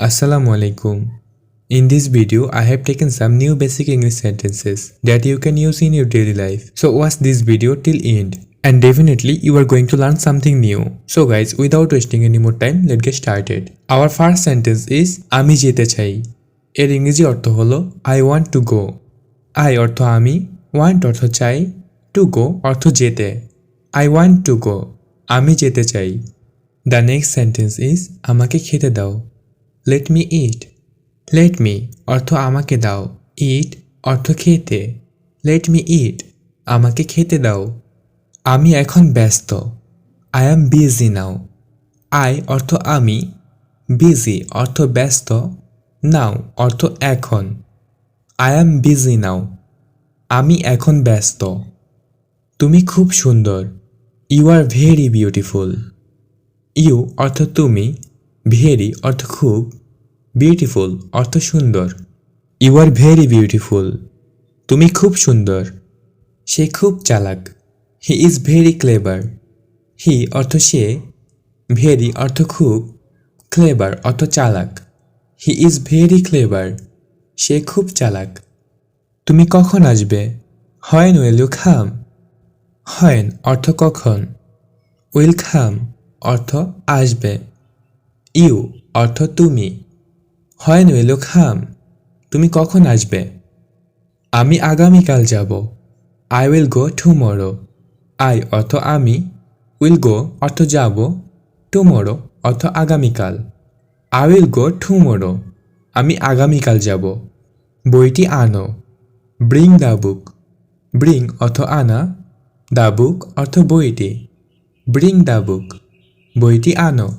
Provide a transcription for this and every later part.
Assalamu alaikum. In this video, I have taken some new basic English sentences that you can use in your daily life. So watch this video till end. And definitely you are going to learn something new. So guys, without wasting any more time, let's get started. Our first sentence is আমি যেতে চাই। এর ইংরেজি অর্থ হলো I want to go. I অর্থ আমি, want অর্থ চাই, to go অর্থ যেতে। I want to go. আমি যেতে চাই। The next sentence is আমাকে খেতে দাও। Let me eat. Let me অর্থ আমাকে দাও। Eat অর্থ খেতে। Let me eat. আমাকে খেতে দাও। আমি এখন ব্যস্ত। I am busy now. I অর্থ আমি, busy অর্থ ব্যস্ত, now অর্থ এখন। I am busy now. আমি এখন ব্যস্ত। তুমি খুব সুন্দর। You are very beautiful. You অর্থ তুমি, very অর্থ খুব, beautiful অর্থ সুন্দর। You are very beautiful. তুমি খুব সুন্দর। সে খুব চালাক। He is very clever. He অর্থ সে, very অর্থ খুব, clever অর্থ চালাক। He is very clever. সে খুব চালাক। তুমি কখন আসবে? When will you come? When অর্থ কখন, will come অর্থ আসবে, you অর্থ তুমি। When will you come? তুমি কখন আসবে? আমি আগামীকাল যাব। I will go tomorrow. I অর্থ আমি, will go অর্থ যাব, tomorrow অর্থ আগামীকাল। I will go tomorrow. আমি আগামীকাল যাব। বইটি আনো। Bring the book. Bring অর্থ আনা, the book অর্থ বইটি। Bring the book. বইটি আনো।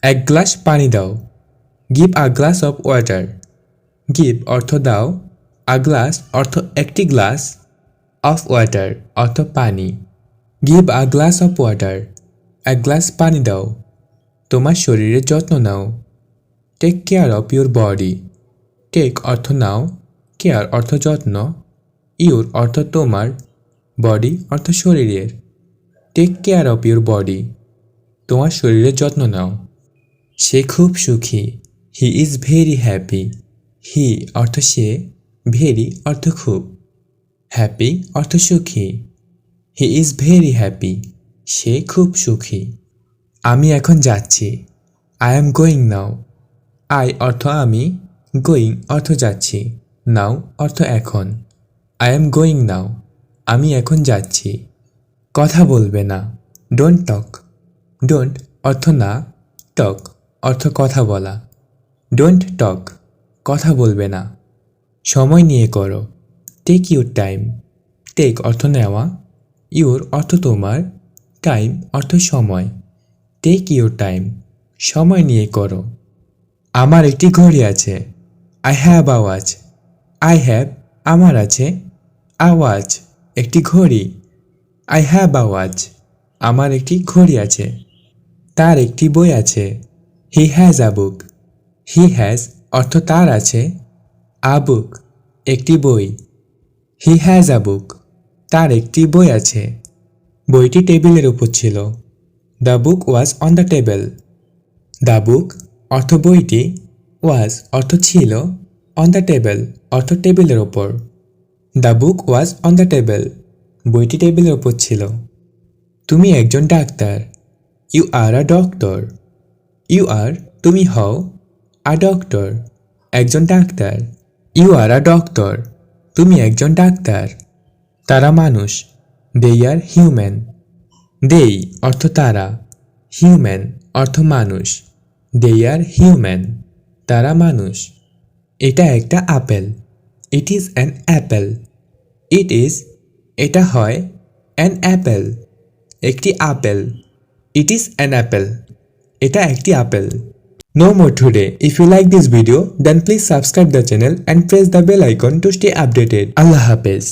এক গ্লাস পানি দাও। Give a glass of water. Give অর্থ দাও, a glass অর্থ একটি গ্লাস, of water অর্থ পানি। Give a glass of water. এক গ্লাস পানি দাও। তোমার শরীরের যত্ন নাও। Take care of your body. Take অর্থ নাও, care অর্থ যত্ন, your অর্থ তোমার, body অর্থ শরীরের। Take care of your body. তোমার শরীরের যত্ন নাও। সে খুব সুখী। He is very happy. He অর্থ সে, very অর্থ খুব, happy অর্থ সুখী। He is very happy. সে খুব সুখী। আমি এখন যাচ্ছি। I am going now. I অর্থ আমি, going অর্থ যাচ্ছি, now অর্থ এখন। I am going now. আমি এখন যাচ্ছি। কথা বলবে না। Don't talk. Don't অর্থ না, talk অর্থ কথা বলা। Don't talk. কথা বলবে না। সময় নিয়ে করো। Take your time. Take অর্থ নেওয়া, your অর্থ তোমার, time অর্থ সময়। Take your time. সময় নিয়ে করো। আমার একটি ঘড়ি আছে। I have a watch. I have আমার আছে, a watch একটি ঘড়ি। I have a watch. আমার একটি ঘড়ি আছে। তার একটি বই আছে। He has a book. He has অর্থ তার আছে, a book একটি বই। He has a book. তার একটি বই আছে। বইটি টেবিলের উপর ছিল। The book was on the table. The book অর্থ বইটি, was অর্থ ছিল, on the table অর্থ টেবিলের উপর। The book was on the table. বইটি টেবিলের উপর ছিল। তুমি একজন doctor. You are a doctor. You are তুমি হও, a doctor একজন doctor. You are a doctor. তুমি একজন ডাক্তার। তারা মানুষ। They are human. They অর্থ তারা, human অর্থ মানুষ। They are human. তারা মানুষ। এটা একটা apple. It is an apple. It is এটা হয়, an apple একটি apple. It is an apple. এটা একটি apple. No more today. If you like this video, then please subscribe the channel and press the bell icon to stay updated. Allah Hafiz.